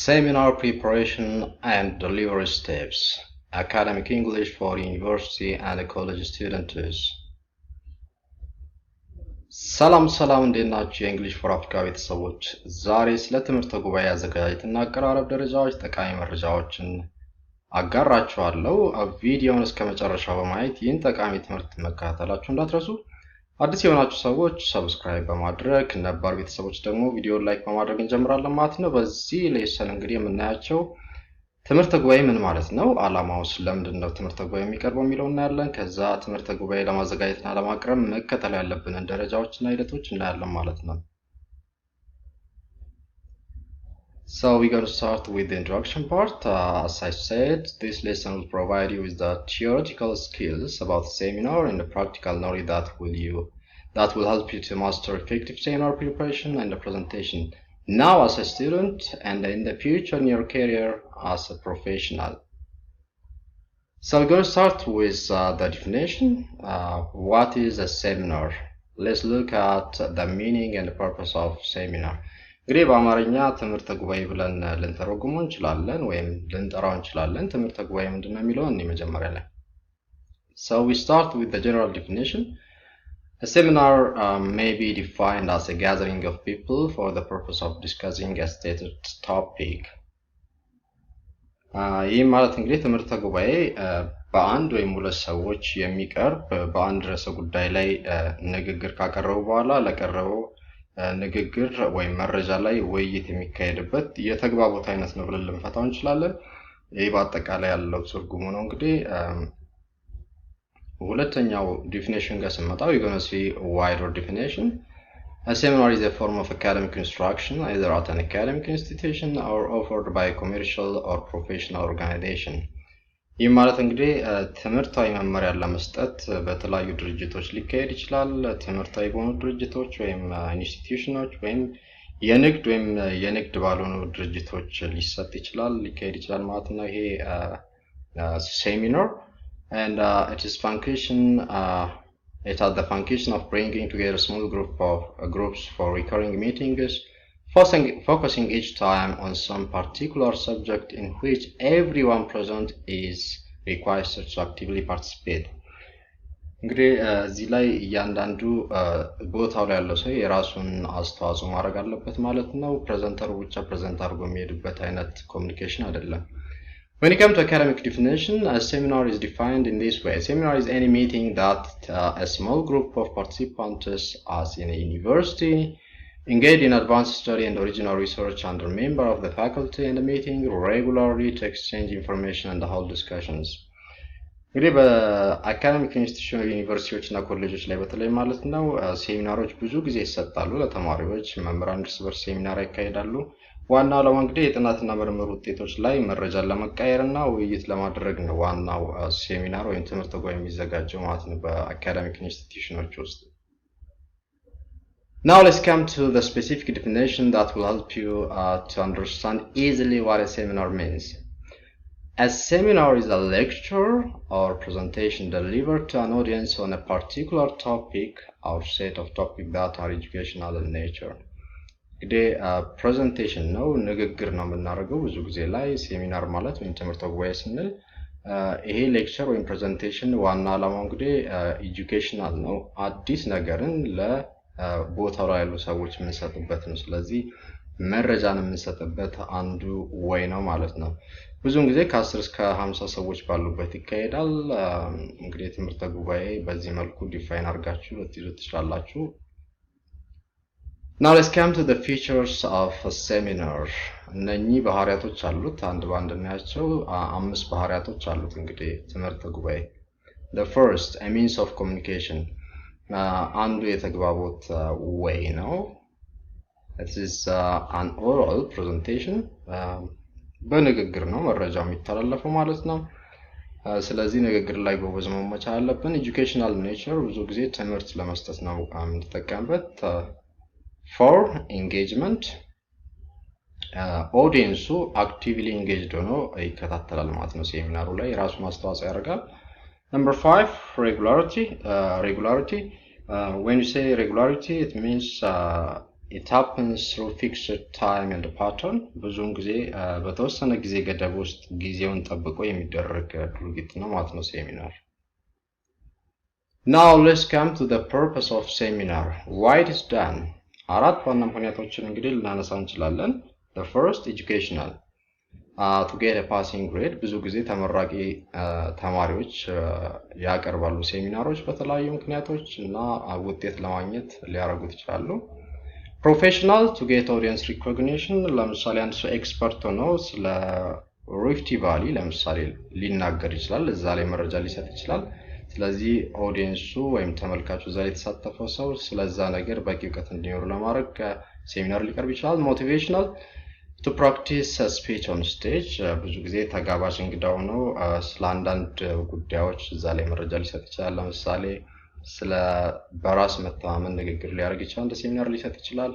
Seminar preparation and delivery steps. Academic English for university and college students. ሰላም እንዴት ናችሁ? የእንግሊሽ ፎር አፍሪካ ቤተሰቦች ዛሬ ስለ ትምህርታዊ አዘገጃጀት እና አቀራረብ ደረጃዎች ጠቃሚ መረጃዎችን አጋራችኋለሁ። ቪዲዮውን እስከ መጨረሻው በማየት ይህን ጠቃሚ ትምህርት መከታተላችሁ እንዳትረሱ። አዲስ የሆናችሁ ሰዎች ሰብስክራይብ በማድረግ ነባር ቤተሰቦች ደግሞ ቪዲዮውን ላይክ በማድረግ እንጀምራለን ማለት ነው። በዚህ ሌሰን እንግዲህ የምናያቸው ትምህርታዊ ምን ማለት ነው፣ ዓላማውስ ለምንድነው ትምህርታዊ የሚቀርበው የሚለውን እናያለን። ከዛ ትምህርታዊ ለማዘጋጀትና ለማቅረብ መከተል ያለብንን ደረጃዎችና ሂደቶች እናያለን ማለት ነው። So we're going to start with the introduction part. As I said, this lesson will provide you with the theoretical skills about the seminar and the practical knowledge that will help you to master effective seminar preparation and the presentation now as a student and in the future in your career as a professional. So we're going to start with the definition. What is a seminar? Let's look at the meaning and the purpose of seminar. እንግዲህ በአማርኛ ትምህርታዊ ብለን ልንተረጉመው እንችላለን ወይም ልንጠራው እንችላለን። ትምህርታዊ ምንድነው የሚለውን መጀመሪያ ላይ So we start with the general definition. A seminar may be defined as a gathering of people for the purpose of discussing a stated topic. ይህ ማለት እንግዲህ ትምህርታዊ በአንድ ወይም ሁለት ሰዎች የሚቀርብ በአንድ ርዕሰ ጉዳይ ላይ ንግግር ካቀረቡ በኋላ ለቀረበው ንግግር ወይም መረጃ ላይ ውይይት የሚካሄድበት የተግባቦት አይነት ነው ብለን ልንፈታው እንችላለን። ይሄ በአጠቃላይ ያለው ትርጉሙ ነው። እንግዲህ ሁለተኛው ዲፊኒሽን ጋር ስንመጣው you're going to see a wider definition. A seminar is a form of academic instruction either at an academic institution or offered by a commercial or professional organization. ይህ ማለት እንግዲህ ትምህርታዊ መመሪያ ለመስጠት በተለያዩ ድርጅቶች ሊካሄድ ይችላል። ትምህርታዊ በሆኑ ድርጅቶች ወይም ኢንስቲትዩሽኖች ወይም የንግድ ባልሆኑ ድርጅቶች ሊሰጥ ይችላል ሊካሄድ ይችላል ማለት ነው። ይሄ seminar and it has the function of bringing together a small groups for recurring meetings, focusing each time on some particular subject in which everyone present is requested to actively participate. እንግዲህ እዚህ ላይ እያንዳንዱ ቦታው ላይ ያለው ሰው የራሱን አስተዋጽኦ ማድረግ አለበት ማለት ነው። ፕሬዘንተሩ ብቻ ፕሬዘንት አድርጎ የሚሄድበት አይነት ኮሚኒኬሽን አይደለም። When it comes to academic definition, a seminar is defined in this way. A seminar is any meeting that a small group of participants, as in a university, engage in advanced study and original research under member of the faculty in the meeting regularly to exchange information and hold discussions. እንግዲህ በአካዳሚክ ኢንስቲትዩሽን ዩኒቨርሲቲዎች እና ኮሌጆች ላይ በተለይ ማለት ነው ሴሚናሮች ብዙ ጊዜ ይሰጣሉ ለተማሪዎች። መምህራን እርስ በርስ ሴሚናር ያካሂዳሉ። ዋናው ዓላማ እንግዲህ የጥናትና ምርምር ውጤቶች ላይ መረጃን ለመቀየርና ውይይት ለማድረግ ነው ዋናው ሴሚናር ወይም ትምህርታዊ የሚዘጋጀው ማለት ነው በአካዳሚክ ኢንስቲትዩሽኖች ውስጥ። Now let's come to the specific definition that will help you to understand easily what a seminar means. A seminar is a lecture or presentation delivered to an audience on a particular topic or set of topics that are educational in nature. እንግዲህ ፕሬዘንቴሽን ነው ንግግር ነው የምናደርገው ብዙ ጊዜ ላይ ሴሚናር ማለት ወይም ትምህርታዊ ስንል ይሄ ሌክቸር ወይም ፕሬዘንቴሽን ዋና ዓላማው እንግዲህ ኤጁኬሽናል ነው። አዲስ ነገርን ለቦታው ላይ ያሉ ሰዎች የምንሰጥበት ነው። ስለዚህ መረጃን የምንሰጥበት አንዱ ወይ ነው ማለት ነው። ብዙውን ጊዜ ከ10 እስከ 50 ሰዎች ባሉበት ይካሄዳል። እንግዲህ ትምህርታዊ በዚህ መልኩ ዲፋይን አድርጋችሁ ልትይዙ ትችላላችሁ። Now let's come to the features of a seminar. እነኚህ ባህሪያቶች አሉት። አንድ ባንድ እናያቸው። 5 ባህሪያቶች አሉት እንግዲህ ትምህርታዊ። The first, a means of communication. አንዱ የተግባቦት way ነው። It is an oral presentation. በንግግር ነው መረጃው የሚተላለፈው ማለት ነው። ስለዚህ ንግግር ላይ ጎበዝ መሆን መቻል አለብን። Educational nature ብዙ ጊዜ ትምህርት ለመስጠት ነው የምንጠቀምበት። For engagement, audience actively engaged ሆኖ ይከታተላል ማለት ነው። ሴሚናሩ ላይ የራሱን አስተዋጽኦ ያደርጋል። Number 5, regularity. When you say regularity, it means it happens through fixed time and pattern. ብዙውን ጊዜ በተወሰነ ጊዜ ገደብ ውስጥ ጊዜውን ጠብቆ የሚደረግ ድርጊት ነው ማለት ነው ሴሚናር። Now let's come to the purpose of seminar. Why it is done? አራት ዋና ምክንያቶችን እንግዲህ ልናነሳ እንችላለን። The first, educational. To get a passing grade. ብዙ ጊዜ ተመራቂ ተማሪዎች ያቀርባሉ ሴሚናሮች በተለያዩ ምክንያቶች እና ውጤት ለማግኘት ሊያደርጉት ይችላሉ። Professional, to get audience recognition. ለምሳሌ አንድ ሰው ኤክስፐርት ሆኖ ስለ ሪፍት ቫሊ ለምሳሌ ሊናገር ይችላል፣ እዛ ላይ መረጃ ሊሰጥ ይችላል። ስለዚህ ኦዲየንሱ ወይም ተመልካቹ እዛ ላይ የተሳተፈው ሰው ስለዛ ነገር በቂ እውቀት እንዲኖር ለማድረግ ሴሚናር ሊቀርብ ይችላል። Motivational, to practice a speech on stage. ብዙ ጊዜ ተጋባዥ እንግዳ ሆኖ ስለ አንዳንድ ጉዳዮች እዛ ላይ መረጃ ሊሰጥ ይችላል። ለምሳሌ ስለ በራስ መተማመን ንግግር ሊያደርግ ይችላል፣ እንደ ሴሚናር ሊሰጥ ይችላል።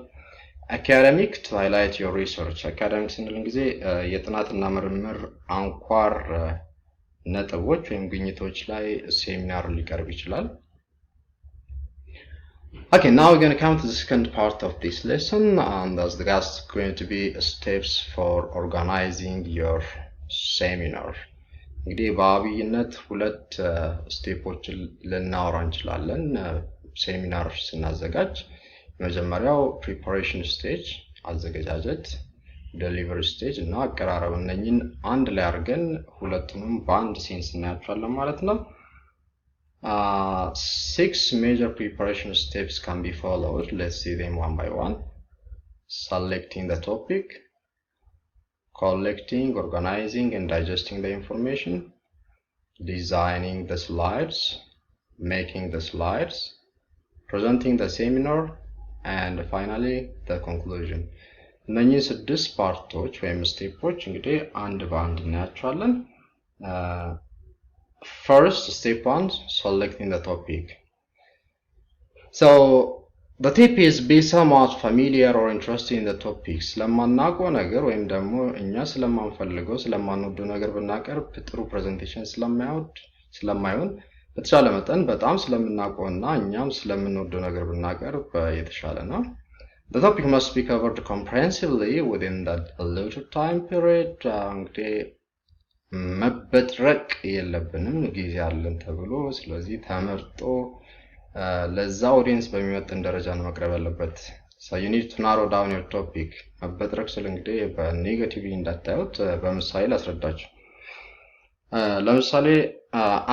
Academic, to highlight your research. Academic ስንል ጊዜ የጥናትና ምርምር አንኳር ነጥቦች ወይም ግኝቶች ላይ ሴሚናር ሊቀርብ ይችላል። Okay, now we're going to come to the second part of this lesson, and that's going to be steps for organizing your seminar. እንግዲህ በአብይነት ሁለት ስቴፖችን ልናወራ እንችላለን ሴሚናር ስናዘጋጅ። የመጀመሪያው ፕሪፓሬሽን ስቴጅ አዘገጃጀት፣ ዴሊቨሪ ስቴጅ እና አቀራረብ። እነኚህን አንድ ላይ አድርገን ሁለቱንም በአንድ ሴንስ እናያቸዋለን ማለት ነው። 6 major preparation steps can be followed. Let's see them one by one. Selecting the topic, collecting, organizing and digesting the information, designing the slides, making the slides, presenting the seminar, and finally the conclusion. እነኚህ 6 ፓርቶች ወይም ስቴፖች እንግዲህ አንድ በአንድ እናያቸዋለን። First, step 1, selecting the topic. So, the tip is be somewhat familiar or interested in the topic. ስለማናውቀው ነገር ወይም ደግሞ እኛ ስለማንፈልገው ስለማንወደው ነገር ብናቀርብ ጥሩ ፕሬዘንቴሽን ስለማይሆን በተቻለ መጠን በጣም ስለምናውቀውና እኛም ስለምንወደው ነገር ብናቀርብ የተሻለ ነው። The topic must be covered comprehensively within that allotted time period. እንግዲህ መበጥረቅ የለብንም ጊዜ አለን ተብሎ፣ ስለዚህ ተመርጦ ለዛ ኦዲየንስ በሚመጥን ደረጃ ነው መቅረብ ያለበት። So you need to narrow down your topic. መበጥረቅ ስለ እንግዲህ በኔጌቲቭሊ እንዳታዩት በምሳሌ ላስረዳችሁ። ለምሳሌ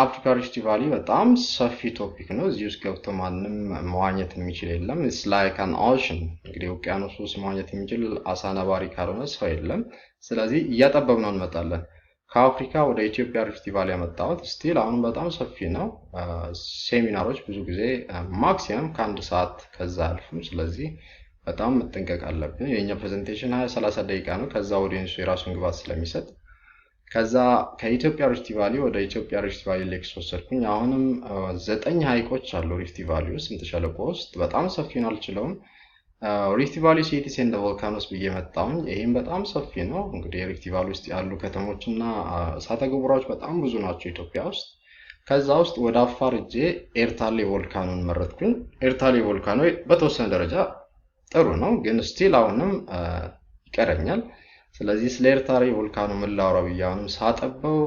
አፍሪካ ሪፍት ቫሊ በጣም ሰፊ ቶፒክ ነው። እዚህ ውስጥ ገብቶ ማንም መዋኘት የሚችል የለም። It's like an ocean. እንግዲህ ውቅያኖስ ውስጥ መዋኘት የሚችል አሳ ነባሪ ካልሆነ ሰው የለም። ስለዚህ እያጠበብነው እንመጣለን። ከአፍሪካ ወደ ኢትዮጵያ ሪፍት ቫሊ ያመጣሁት ስቲል አሁን በጣም ሰፊ ነው። ሴሚናሮች ብዙ ጊዜ ማክሲመም ከአንድ ሰዓት ከዛ አልፉም። ስለዚህ በጣም መጠንቀቅ አለብን። የኛ ፕሬዘንቴሽን 20-30 ደቂቃ ነው። ከዛ ኦዲየንሱ የራሱን ግባት ስለሚሰጥ ከዛ ከኢትዮጵያ ሪፍት ቫሊ ወደ ኢትዮጵያ ሪፍት ቫሊ ሌክስ ወሰድኩኝ። አሁንም 9 ሀይቆች አሉ ሪፍት ቫሊ ውስጥ ስምጥ ሸለቆ ውስጥ በጣም ሰፊ ነው፣ አልችለውም። ሪፍት ቫሊ ሲቲስ ኤንድ ቮልካኖስ ብዬ መጣሁኝ። ይሄም በጣም ሰፊ ነው። እንግዲህ ሪፍት ቫሊ ውስጥ ያሉ ከተሞችና እሳተ ገሞራዎች በጣም ብዙ ናቸው ኢትዮጵያ ውስጥ። ከዛ ውስጥ ወደ አፋር እጄ ኤርታሌ ቮልካኖን መረጥኩኝ። ኤርታሌ ቮልካኖ በተወሰነ ደረጃ ጥሩ ነው፣ ግን ስቲል አሁንም ይቀረኛል። ስለዚህ ስለ ኤርታሌ ቮልካኖ ምን ላውራ ብዬ አሁንም ሳጠበው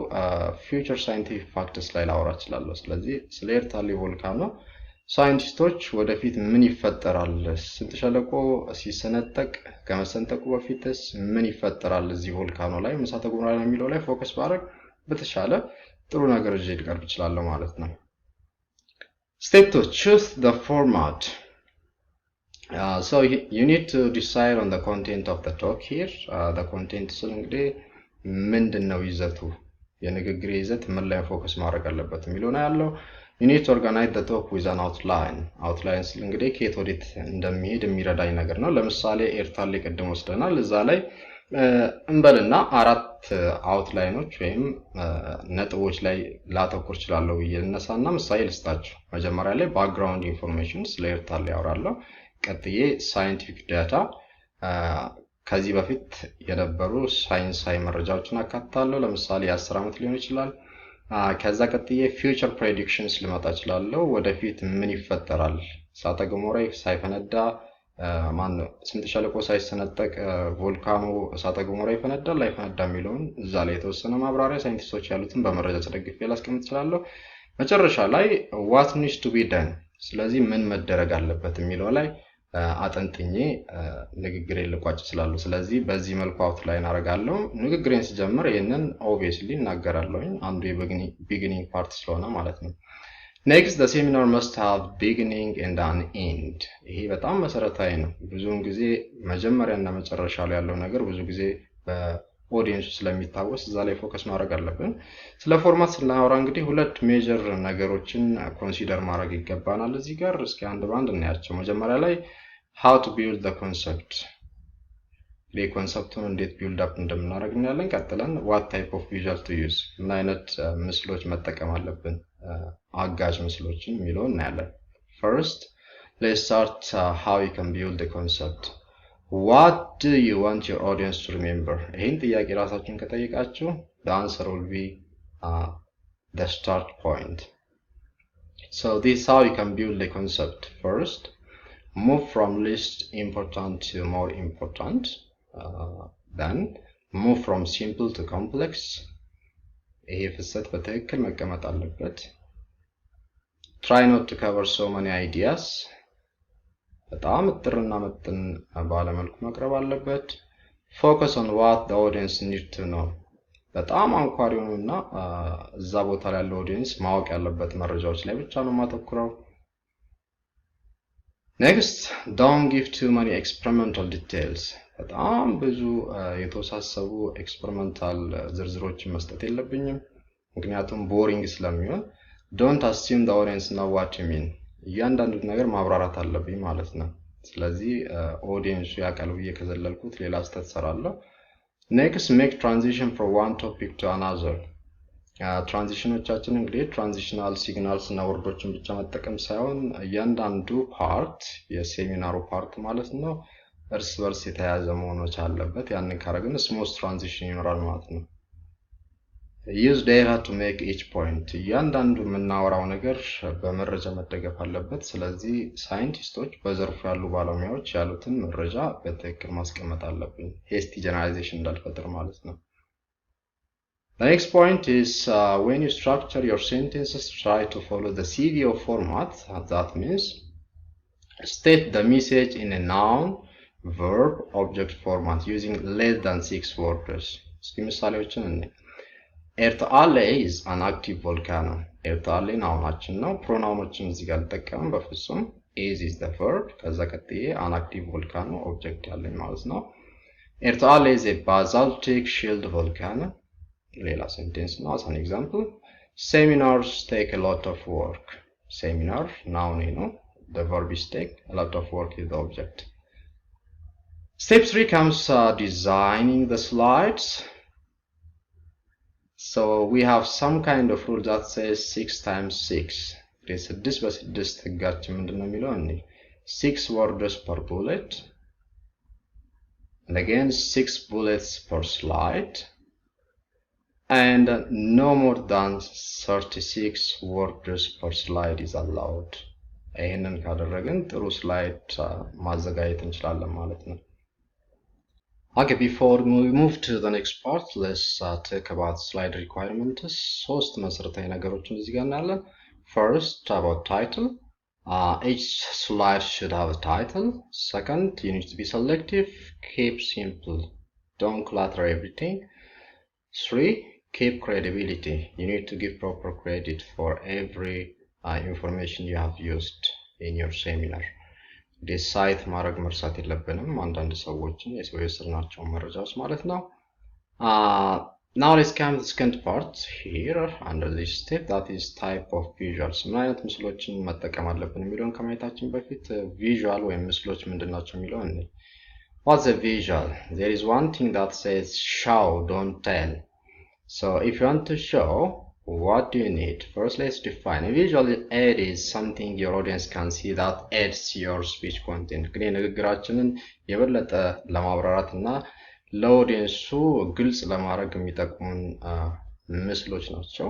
ፊውቸር ሳይንቲፊክ ፋክትስ ላይ ላውራ እችላለሁ። ስለዚህ ስለ ኤርታሌ ቮልካኖ ሳይንቲስቶች ወደፊት ምን ይፈጠራል፣ ስምጥ ሸለቆ ሲሰነጠቅ ከመሰንጠቁ በፊትስ ምን ይፈጠራል እዚህ ቮልካኖ ላይ እሳተ ገሞራ ላይ የሚለው ላይ ፎከስ ባደርግ በተሻለ ጥሩ ነገር ይዤ ልቀርብ እችላለሁ ማለት ነው። Step 2, choose the format. So you need to decide on the content of the talk here. The content ስል እንግዲህ ምንድነው ይዘቱ፣ የንግግር ይዘት ምን ላይ ፎከስ ማድረግ አለበት የሚለው ነው ያለው። You need to organize the talk with an outline. Outline ስል እንግዲህ ከየት ወዴት እንደሚሄድ የሚረዳኝ ነገር ነው። ለምሳሌ ኤርታሌ ቅድም ወስደናል። እዛ ላይ እንበልና 4 አውትላይኖች ወይም ነጥቦች ላይ ላተኩር እችላለሁ ብዬ ልነሳና ምሳሌ ልስጣችሁ። መጀመሪያ ላይ ባክግራውንድ ኢንፎርሜሽን ስለ ኤርታሌ ያወራለሁ። ቀጥዬ ሳይንቲፊክ ዳታ ከዚህ በፊት የነበሩ ሳይንሳዊ መረጃዎችን አካትታለሁ። ለምሳሌ የ10 ዓመት ሊሆን ይችላል። ከዛ ቀጥዬ ፊውቸር ፕሬዲክሽንስ ልመጣ እችላለሁ። ወደፊት ምን ይፈጠራል፣ እሳተ ገሞራ ሳይፈነዳ ማን ስምጥ ሸለቆ ሳይሰነጠቅ ቮልካኖ እሳተ ገሞራ ይፈነዳል አይፈነዳም የሚለውን እዛ ላይ የተወሰነ ማብራሪያ ሳይንቲስቶች ያሉትን በመረጃ ተደግፌ ላስቀምጥ እችላለሁ። መጨረሻ ላይ what needs to be done ስለዚህ ምን መደረግ አለበት የሚለው ላይ አጠንጥኜ ንግግሬን ልቋጭ እችላለሁ። ስለዚህ በዚህ መልኩ አውትላይን አደርጋለሁ። ንግግሬን ስጀምር ይሄንን ኦብቪየስሊ እናገራለሁኝ አንዱ የቢጊኒንግ ፓርት ስለሆነ ማለት ነው። Next, the seminar must have beginning and an end. ይሄ በጣም መሰረታዊ ነው። ብዙውን ጊዜ መጀመሪያና መጨረሻ ላይ ያለው ነገር ብዙ ጊዜ በኦዲየንሱ ስለሚታወስ እዛ ላይ ፎከስ ማድረግ አለብን። ስለ ፎርማት ስናወራ እንግዲህ ሁለት ሜጀር ነገሮችን ኮንሲደር ማድረግ ይገባናል። እዚህ ጋር እስኪ አንድ ባንድ እናያቸው። መጀመሪያ ላይ how to build the concept. ይሄ ኮንሰፕቱን እንዴት ቢልድ አፕ እንደምናደርግ እናያለን። ቀጥለን what type of visual to use ምን አይነት ምስሎች መጠቀም አለብን አጋዥ ምስሎችን የሚለው እናያለን። First, let's start how you can build the concept. What do you want your audience to remember? ይሄን ጥያቄ ራሳችሁን ከጠየቃችሁ the answer will be the start point. So this is how you can build the concept. First, move from least important to more important. Then move from simple to complex. ይሄ ፍሰት በትክክል መቀመጥ አለበት። Try not to cover so many ideas. በጣም ጥርና መጥን ባለ መልኩ መቅረብ አለበት። Focus on what the audience need to know. በጣም አንኳር የሆኑና እዛ ቦታ ላይ ያለው ኦዲየንስ ማወቅ ያለበት መረጃዎች ላይ ብቻ ነው ማተኩረው። Next, don't give too many experimental details. በጣም ብዙ የተወሳሰቡ ኤክስፐሪመንታል ዝርዝሮችን መስጠት የለብኝም ምክንያቱም ቦሪንግ ስለሚሆን። Don't assume the audience know what you mean. እያንዳንዱ ነገር ማብራራት አለብኝ ማለት ነው። ስለዚህ ኦዲየንሱ ያውቃል ብዬ ከዘለልኩት ሌላ ስህተት ሰራለሁ። Next, make transition from one topic to another. ትራንዚሽኖቻችን እንግዲህ ትራንዚሽናል ሲግናልስ እና ወርዶችን ብቻ መጠቀም ሳይሆን እያንዳንዱ ፓርት የሴሚናሩ ፓርት ማለት ነው እርስ በርስ የተያያዘ መሆኖች አለበት። ያንን ካረግን ስሙዝ ትራንዚሽን ይኖራል ማለት ነው። use data to make each point. እያንዳንዱ የምናወራው ነገር በመረጃ መደገፍ አለበት። ስለዚህ ሳይንቲስቶች በዘርፉ ያሉ ባለሙያዎች ያሉትን መረጃ በትክክል ማስቀመጥ አለብን ሄስቲ ጀነራላይዜሽን እንዳልፈጥር ማለት ነው። The next point is when you structure your sentences, try to follow the CVO format. That means state the message in a noun, verb, object format using less than 6 words. እስኪ ምሳሌዎችን እንይ። ኤርታሌ is an active volcano. ኤርታሌ ናውናችን ነው። ፕሮናውኖችን እዚህ ጋር ልጠቀም በፍጹም። is the verb ከዛ ቀጥዬ an active volcano object ያለኝ ማለት ነው። ኤርታሌ is a basaltic shield volcano. ሌላ ሴንቴንስ ነው as an example. Seminars take a lot of work. Seminar noun ነው. The verb is take, a lot of work is the object. Step 3 comes designing the slides. So we have some kind of rule that says 6 times 6. It is 6 by 6 ህጋችን ምንድነው የሚለው እኔ 6 words per bullet. And again 6 bullets per slide. And no more than 36 words per slide is allowed. ይሄንን ካደረግን ጥሩ ስላይድ ማዘጋጀት እንችላለን ማለት ነው። Okay, before we move to the next part, let's talk about slide requirements. ሶስት መሰረታዊ ነገሮችን እዚህ ጋር እናያለን። First, about title. Each slide should have a title. Second, you need to be selective. Keep simple. Don't clutter everything. 3, keep credibility. You need to give proper credit for every information you have used in your seminar. ዲሳይት ማድረግ መርሳት የለብንም አንዳንድ ሰዎችን የሰው የስርናቸው መረጃዎች ማለት ነው። Now let's come to the second part here under this step, that is type of visuals. ምን አይነት ምስሎችን መጠቀም አለብን የሚለውን ከማየታችን በፊት ቪዥዋል ወይም ምስሎች ምንድናቸው የሚለውን እንይ። What's a visual? There is one thing that says show, don't tell. So if you want to show, what do you need? First, let's define. A visual aid is something your audience can see that adds your speech content. ግን ንግግራችንን የበለጠ ለማብራራትና ለኦዲየንሱ ግልጽ ለማድረግ የሚጠቅሙን ምስሎች ናቸው።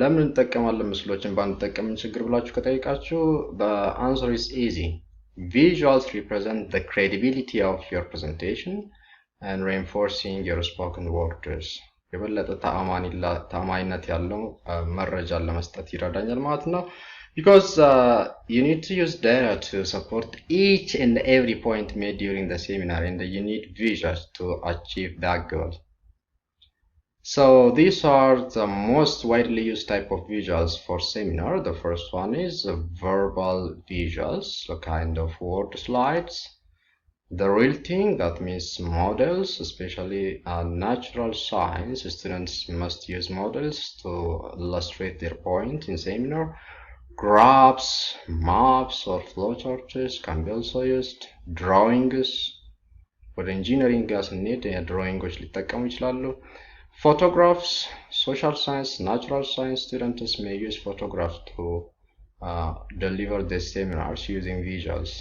ለምን እንጠቀማለን ምስሎችን ባንጠቀም ችግር ብላችሁ ከጠይቃችሁ the answer is easy. Visuals represent the credibility of your presentation and reinforcing your spoken words. የበለጠ ተአማኒነት ያለው መረጃን ለመስጠት ይረዳኛል ማለት ነው። Because you need to use data to support each and every point made during the seminar, and you need visuals to achieve that goal. So these are the most widely used type of visuals for seminar. The first one is verbal visuals, a kind of word slides. The real thing, that means models, especially natural science. Students must use models to illustrate their point in seminar. Graphs, maps, or flowcharts can be also used. Drawings, for engineering gas need drawings ሊጠቀሙ ይችላሉ. Photographs, social science, natural science students may use photographs to deliver their seminars using visuals.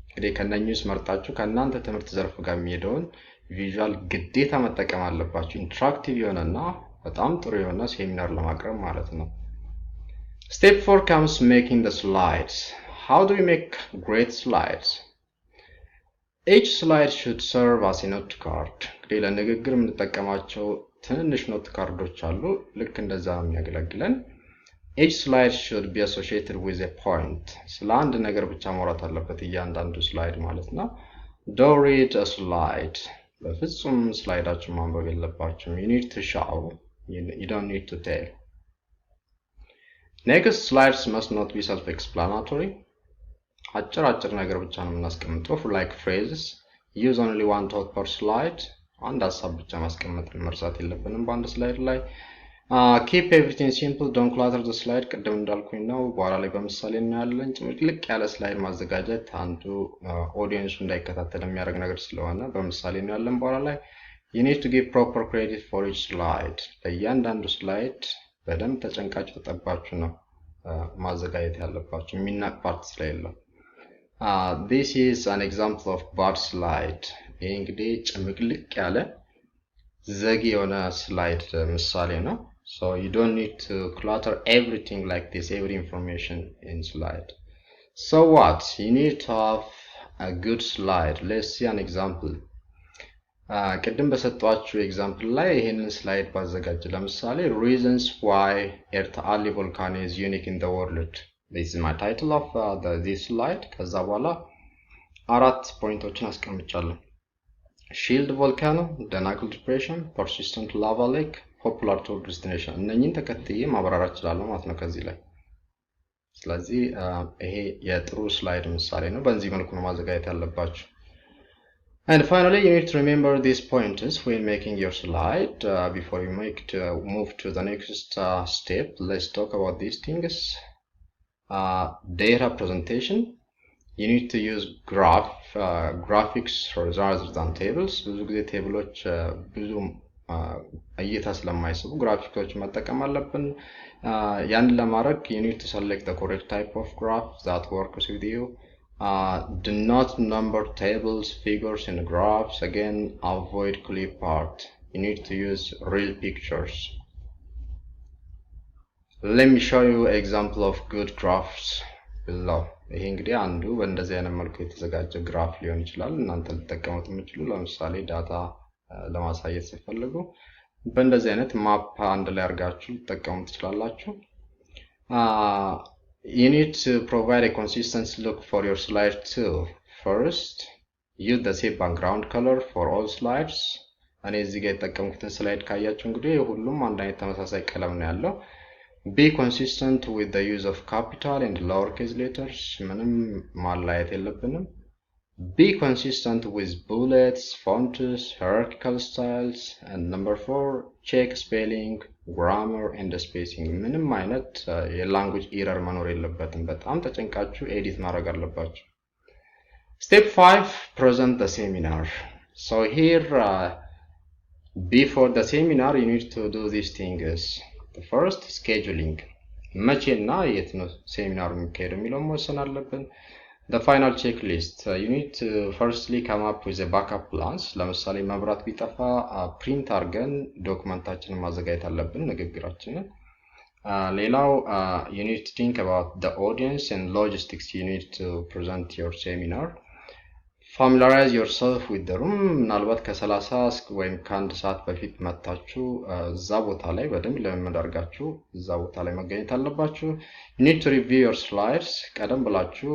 እንግዲህ ከነኚህ መርጣችሁ ከእናንተ ትምህርት ዘርፍ ጋር የሚሄደውን ቪዥዋል ግዴታ መጠቀም አለባችሁ። ኢንተራክቲቭ የሆነና በጣም ጥሩ የሆነ ሴሚናር ለማቅረብ ማለት ነው። Step 4 comes making the slides. How do we make great slides? Each slide should serve as a note card. እንግዲህ ለንግግር የምንጠቀማቸው ትንንሽ ኖት ካርዶች አሉ። ልክ እንደዛ ነው የሚያገለግለን። Each slide should be associated with a point. ስለ አንድ ነገር ብቻ ማውራት አለበት እያንዳንዱ ስላይድ ማለት ነው። Don't read a slide. በፍጹም ስላይዳችሁን ማንበብ የለባችሁም። You need to show. You don't need to tell. Next, slides must not be self-explanatory. አጭር ነገር ብቻ ነው የምናስቀምጠው. For like phrases, use only one thought per slide. አንድ ሀሳብ ብቻ ማስቀመጥ መርሳት የለብንም በአንድ ስላይድ ላይ። Keep everything simple, don't clutter the slide. ቅድም እንዳልኩኝ ነው በኋላ ላይ በምሳሌ እናያለን። ጭምልቅ ያለ ስላይድ ማዘጋጀት አንዱ ኦዲየንሱ እንዳይከታተል የሚያደርግ ነገር ስለሆነ በምሳሌ እናያለን በኋላ ላይ። You need to give proper credit for each slide. ለእያንዳንዱ ስላይድ በደንብ ተጨንቃችሁ ተጠባችሁ ነው ማዘጋጀት ያለባችሁ የሚናቅ ፓርት ስለሌለው። This is an example of bad slide. ይሄ እንግዲህ ጭምልቅ ያለ ዘጊ የሆነ ስላይድ ምሳሌ ነው። So you don't need to clutter everything like this, every information in slide. So what? You need to have a good slide. Let's see an example. ቅድም በሰጧችሁ ኤግዛምፕል ላይ ይሄንን ስላይድ ባዘጋጅ ለምሳሌ reasons why ኤርታሌ volcano is unique in the world. This is my title of this slide. ከዛ በኋላ አራት ፖይንቶችን አስቀምጫለሁ። Shield volcano, Danakil depression, persistent lava lake, popular tourist destination. እነኚህን ተከትዬ ማብራራት እችላለሁ ማለት ነው ከዚህ ላይ። ስለዚህ ይሄ የጥሩ ስላይድ ምሳሌ ነው። በዚህ መልኩ ነው ማዘጋጀት ያለባችሁ። And finally, you need to remember these pointers when making your slide. Before you move to the next step, let's talk about these things. Data presentation. You need to use graphics rather than tables. ብዙ ጊዜ ቴብሎች ብዙ እይታ ስለማይስቡ ግራፊኮች መጠቀም አለብን። ያን ለማድረግ you need to select the correct type of graph that works with you. Do not number tables, figures, and graphs. Again, avoid clip art. You need to use real pictures. Let me show you an example of good graphs below. ይሄ እንግዲህ አንዱ በእንደዚህ አይነት መልኩ የተዘጋጀ ግራፍ ሊሆን ይችላል። እናንተ ልትጠቀሙት የምትችሉ ለምሳሌ ዳታ ለማሳየት ሲፈልጉ በእንደዚህ አይነት ማፕ አንድ ላይ አድርጋችሁ ልትጠቀሙ ትችላላችሁ። You need to provide a consistent look for your slide too. First, use the same background color for all slides. እኔ እዚህ ጋር የተጠቀምኩትን ስላይድ ካያችሁ እንግዲህ ሁሉም አንድ አይነት ተመሳሳይ ቀለም ነው ያለው። Be consistent with the use of capital and lowercase letters. ምንም ማላየት የለብንም። Be consistent with bullets, fonts, hierarchical styles. And number 4, check spelling, grammar, and spacing. ምንም አይነት የላንጉዌጅ ኤረር መኖር የለበትም። በጣም ተጨንቃችሁ ኤዲት ማድረግ አለባችሁ። Step 5, present the seminar. So here, before the seminar, you need to do these things. The first, scheduling. መቼና የት ነው ሴሚናሩ የሚካሄደው የሚለውን መወሰን አለብን። The final checklist. You need to firstly come up with a backup plans. ለምሳሌ መብራት ቢጠፋ ፕሪንት አድርገን ዶክመንታችንን ማዘጋጀት አለብን ንግግራችንን። ሌላው you need to think about the audience and logistics you need to present your seminar. Familiarize yourself with the room. ምናልባት ከ30 ወይም ከአንድ ሰዓት በፊት መጣችሁ እዛ ቦታ ላይ በደንብ ለመመድ አድርጋችሁ እዛ ቦታ ላይ መገኘት አለባችሁ. You need to review your slides. ቀደም ብላችሁ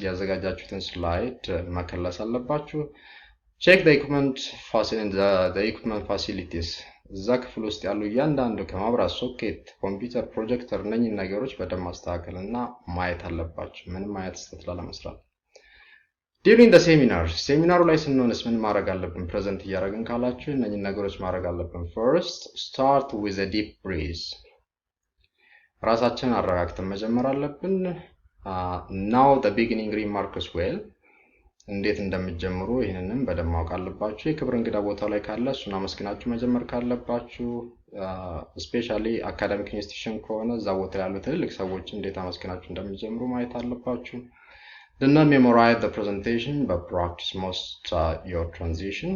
ያዘጋጃችሁትን ስላይድ መከለስ አለባችሁ. Check the equipment facilities. እዛ ክፍል ውስጥ ያሉ እያንዳንዱ ከማብራት ሶኬት፣ ኮምፒውተር፣ ፕሮጀክተር እነኚህን ነገሮች በደንብ ማስተካከልና ማየት አለባችሁ ምንም አይነት ስህተት ላለመስራት. During the seminar, ሴሚናሩ ላይ ስንሆንስ ምን ማድረግ አለብን? ፕሬዘንት እያደረግን ካላችሁ እነኚህን ነገሮች ማድረግ አለብን. First, start with a deep breath. ራሳችንን አረጋግተን መጀመር አለብን. Now the beginning remarks well. እንዴት እንደምትጀምሩ ይሄንንም በደንብ ማወቅ አለባችሁ. የክብር እንግዳ ቦታው ላይ ካለ እሱን አመስግናችሁ መጀመር ካለባችሁ especially academic institution ከሆነ እዛ ቦታ ያሉ ትልልቅ ሰዎች እንዴት አመስግናችሁ እንደምትጀምሩ ማየት አለባችሁ. Do not memorize the presentation but practice most your transition.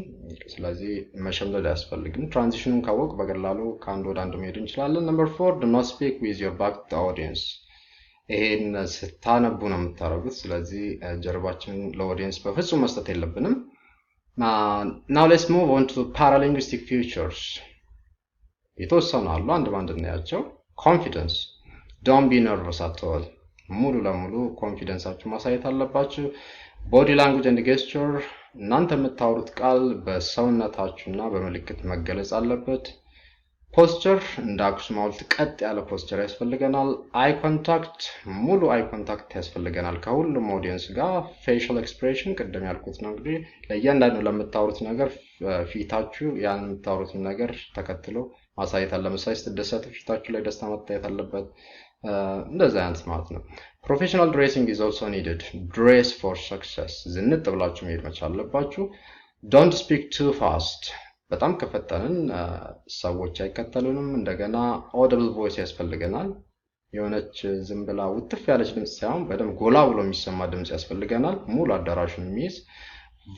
ስለዚህ መሸምደድ ያስፈልግም. ትራንዚሽኑን ካወቅ በቀላሉ ከአንድ ወደ አንድ መሄድ እንችላለን. Number 4, do not speak with your back to the audience. ይሄን ስታነቡ ነው የምታረጉት ስለዚህ ጀርባችንን ለኦዲየንስ በፍጹም መስጠት የለብንም. Now let's move on to paralinguistic features. የተወሰኑ አሉ አንድ ባንድ እናያቸው. Confidence. Don't be nervous at all. ሙሉ ለሙሉ ኮንፊደንሳችሁ ማሳየት አለባችሁ. Body language and gesture. እናንተ የምታወሩት ቃል በሰውነታችሁና በምልክት መገለጽ አለበት. Posture እንደ አክሱም ሐውልት ቀጥ ያለ ፖስቸር ያስፈልገናል. Eye contact ሙሉ አይ ኮንታክት ያስፈልገናል ከሁሉም ኦዲየንስ ጋር. Facial expression ቅድም ያልኩት ነው እንግዲህ ለእያንዳንዱ ለምታወሩት ነገር ፊታችሁ ያን የምታወሩትን ነገር ተከትሎ ማሳየት አለ. ለምሳሌ ስትደሰቱ ፊታችሁ ላይ ደስታ መታየት አለበት. እንደዛ አይነት ማለት ነው. Professional dressing is also needed. Dress for success. ዝንጥ ብላችሁ መሄድ መቻል አለባችሁ. Don't speak too fast. በጣም ከፈጠንን ሰዎች አይከተሉንም. እንደገና audible voice ያስፈልገናል. የሆነች ዝም ብላ ውጥፍ ያለች ድምጽ ሳይሆን በደንብ ጎላ ብሎ የሚሰማ ድምጽ ያስፈልገናል ሙሉ አዳራሹን የሚይዝ.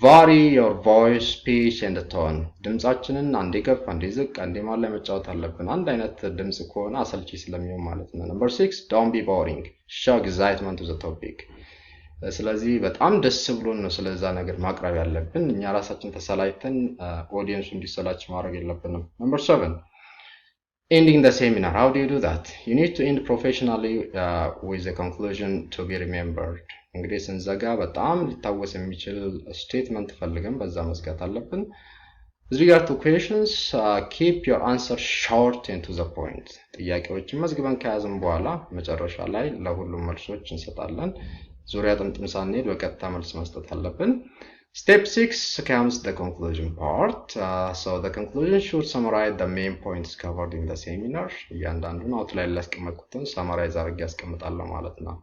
Vary your voice, pitch and tone. ድምጻችንን አንዴ ከፍ አንዴ ዝቅ አንዴ መሃል ላይ መጫወት አለብን. አንድ አይነት ድምጽ ከሆነ አሰልቺ ስለሚሆን ማለት ነው. Number 6, don't be boring. Show excitement to the topic. ስለዚህ በጣም ደስ ብሎን ነው ስለዛ ነገር ማቅረብ ያለብን. እኛ ራሳችን ተሰላይተን ኦዲየንሱ እንዲሰላች ማድረግ የለብንም. Number 7, ending the seminar. How do you do that? You need to end professionally with a conclusion to be remembered. እንግዲህ ስንዘጋ በጣም ሊታወስ የሚችል ስቴትመንት ፈልገን በዛ መስጋት አለብን. With regard to questions, keep your answer short and to the point. ጥያቄዎችን መዝግበን ከያዝን በኋላ መጨረሻ ላይ ለሁሉም መልሶች እንሰጣለን. ዙሪያ ጥምጥም ሳንሄድ በቀጥታ መልስ መስጠት አለብን. Step 6 comes the conclusion part. So the conclusion should summarize the main points covered in the seminar. እያንዳንዱን አውትላይን ላይ ያስቀመጥኩትን ሰማራይዝ አድርጌ ያስቀምጣለሁ ማለት ነው.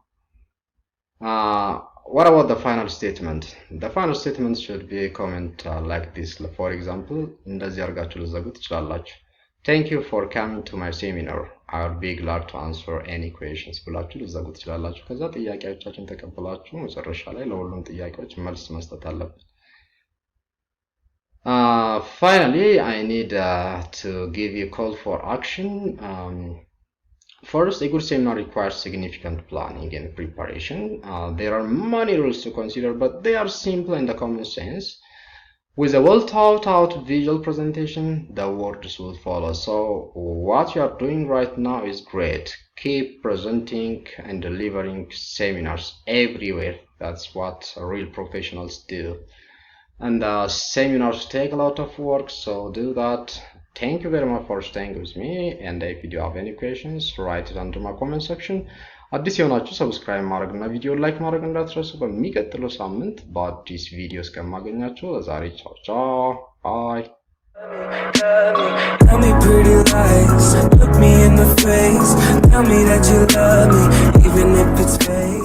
What about the final statement? The final statement should be a comment like this. For example, እንደዚህ አድርጋችሁ ልዘጉት ትችላላችሁ. Thank you for coming to my seminar. I will be glad to answer any questions. ብላችሁ ልዘጉት ትችላላችሁ. ከዛ ጥያቄዎቻችሁን ተቀበላችሁ መጨረሻ ላይ ለሁሉም ጥያቄዎች መልስ መስጠት አለብን. Finally, I need to give you a call for action. First, a good seminar requires significant planning and preparation. There are many rules to consider, but they are simple and common sense. With a well thought out visual presentation, the words will follow. So what you are doing right now is great. Keep presenting and delivering seminars everywhere. That's what real professionals do. And seminars take a lot of work, so do that. Thank you very much for staying with me, and if you have any questions, write it under my comment section. አዲስ የሆናችሁ ሰብስክራይብ ማድረግና ቪዲዮ ላይክ ማድረግ እንዳትረሱ። በሚቀጥለው ሳምንት በአዲስ ቪዲዮ እስከማገኛችሁ ለዛሬ ቻው ቻው ባይ። Tell me pretty lies, look me in the face, tell me that you love me, even if it's fake.